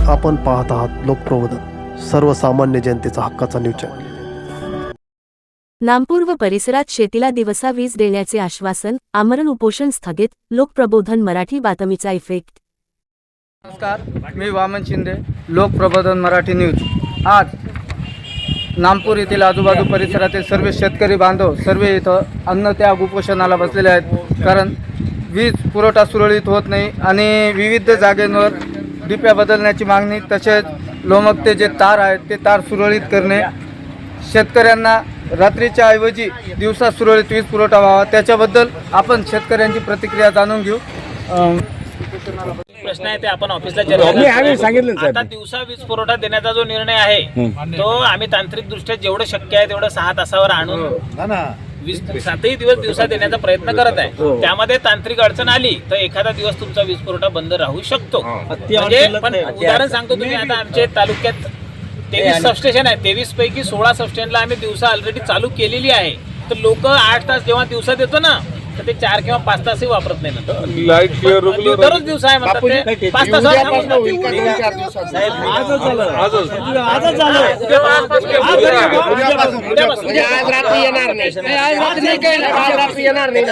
आपण पाहत आहात लोकप्रबोधन, सर्वसामान्य जनतेचा हक्काचा न्यूज चॅनल। नामपूर व परिसरात शेतीला दिवसा वीज देण्याचे आश्वासन, आमरण उपोषण स्थगित। लोकप्रबोधन मराठी बातमीचा इफेक्ट। नमस्कार, मी वामन शिंदे, लोकप्रबोधन मराठी न्यूज। आज नामपूर येथील आजूबाजू परिसरातील सर्व शेतकरी बांधव सर्व इथं अन्नत्याग उपोषणाला बसलेले आहेत। कारण वीज पुरवठा सुरळीत होत नाही आणि विविध जागेंवर डिप्या बदलण्याची मागणी, तसेच लोमकते जे तार आहेत ते तार सुरळीत करणे, शेतकऱ्यांना रात्रीच्या ऐवजी दिवसा सुरळीत वीज पुरवठा व्हावा, त्याच्याबद्दल आपण शेतकऱ्यांची प्रतिक्रिया जाणून घेऊ। प्रश्न आहे ते आपण ऑफिसला चर्चा आता दिवसा वीज पुरवठा देण्याचा जो निर्णय आहे तो आम्ही तांत्रिक दृष्ट्या जेवढं शक्य आहे तेवढं 6 तासावर आणून 7ही दिवस दिवसा देण्याचा प्रयत्न करत आहे। त्यामध्ये तांत्रिक अडचण आली तर एखादा दिवस तुमचा वीज पुरवठा बंद राहू शकतो। म्हणजे पण उदाहरण सांगतो, तुम्ही आता आमच्या तालुक्यात 23 सबस्टेशन आहे, 23 पैकी 16 सबस्टेशनला आम्ही दिवसा ऑलरेडी चालू केलेली आहे। तर लोक 8 तास जेव्हा दिवसा देतो ना तर ते 4 किंवा 5 तासही वापरत नाही ना, लाईट दररोज दिवसा आहे म्हणतात ते 5 तास आज रात्री येणार नाही।